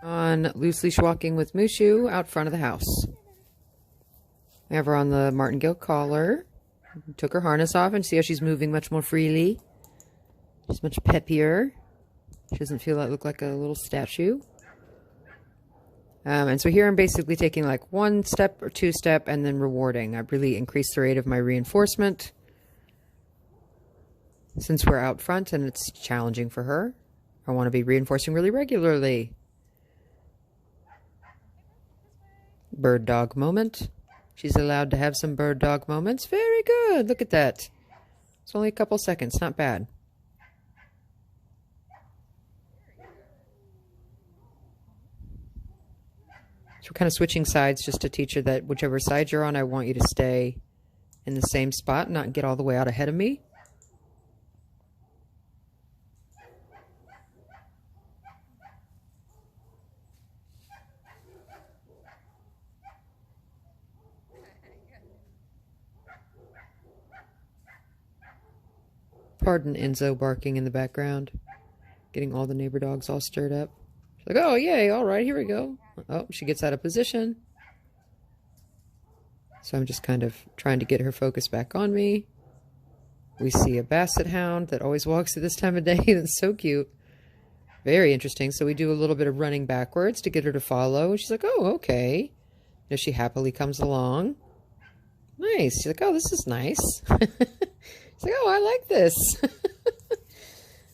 On loose leash walking with Mushu out front of the house. We have her on the martingale collar. Took her harness off and see how she's moving much more freely. She's much peppier. She doesn't feel like look like a little statue. And so here I'm basically taking like 1 step or 2 step and then rewarding. I've really increased the rate of my reinforcement since we're out front and it's challenging for her. I want to be reinforcing really regularly. Bird dog moment. She's allowed to have some bird dog moments. Very good. Look at that. It's only a couple seconds. Not bad. So we're kind of switching sides just to teach her that whichever side you're on, I want you to stay in the same spot, not get all the way out ahead of me. Pardon Enzo barking in the background, getting all the neighbor dogs all stirred up. She's like, oh, yay, all right, here we go. Oh, she gets out of position. So I'm just kind of trying to get her focus back on me. We see a basset hound that always walks at this time of day. That's so cute. Very interesting. So we do a little bit of running backwards to get her to follow. She's like, oh, okay. And she happily comes along. Nice. She's like, oh, this is nice. She's like, oh, I like this.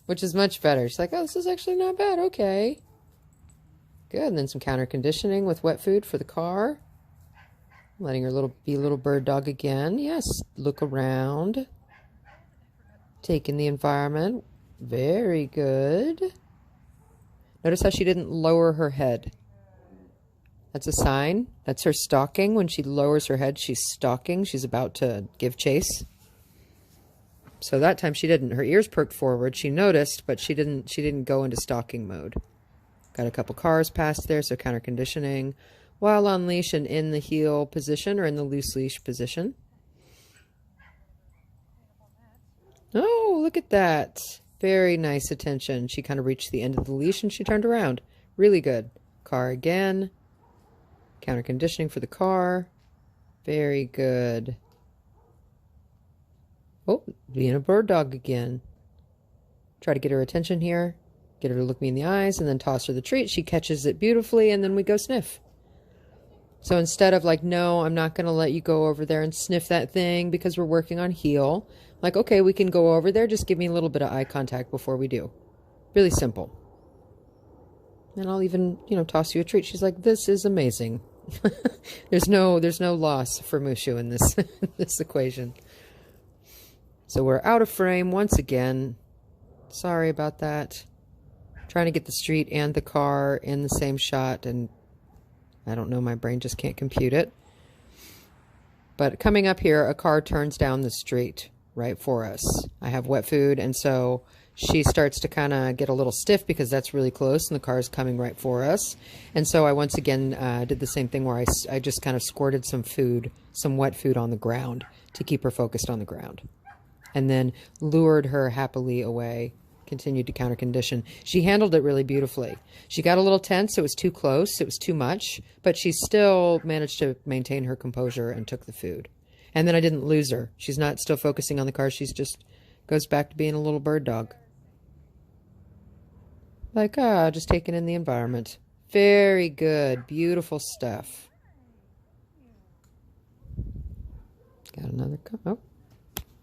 Which is much better. She's like, oh, this is actually not bad. Okay. Good. And then some counter conditioning with wet food for the car. Letting her be a little bird dog again. Yes. Look around. Take in the environment. Very good. Notice how she didn't lower her head. That's a sign. That's her stalking. When she lowers her head, she's stalking. She's about to give chase. So that time she didn't. Her ears perked forward. She noticed, but she didn't go into stalking mode. Got a couple cars past there, so counter conditioning. While on leash and in the heel position or in the loose leash position. Oh, look at that. Very nice attention. She kind of reached the end of the leash and she turned around. Really good. Car again. Counter conditioning for the car. Very good. Oh, being a bird dog again. Try to get her attention here. Get her to look me in the eyes and then toss her the treat. She catches it beautifully and then we go sniff. So instead of like, no, I'm not going to let you go over there and sniff that thing because we're working on heel. Like, okay, we can go over there. Just give me a little bit of eye contact before we do. Really simple. And I'll even, toss you a treat. She's like, this is amazing. There's no loss for Mushu in this, this equation. So we're out of frame once again. Sorry about that. Trying to get the street and the car in the same shot, and I don't know, my brain just can't compute it. But coming up here, a car turns down the street right for us. I have wet food, and so she starts to kind of get a little stiff because that's really close and the car is coming right for us. And so I once again did the same thing where I just kind of squirted some food, some wet food on the ground to keep her focused on the ground. And then lured her happily away, continued to counter condition. She handled it really beautifully. She got a little tense. It was too close. It was too much. But she still managed to maintain her composure and took the food. And then I didn't lose her. She's not still focusing on the car. She's just goes back to being a little bird dog. Like, just taking in the environment. Very good. Beautiful stuff. Got another. Oh.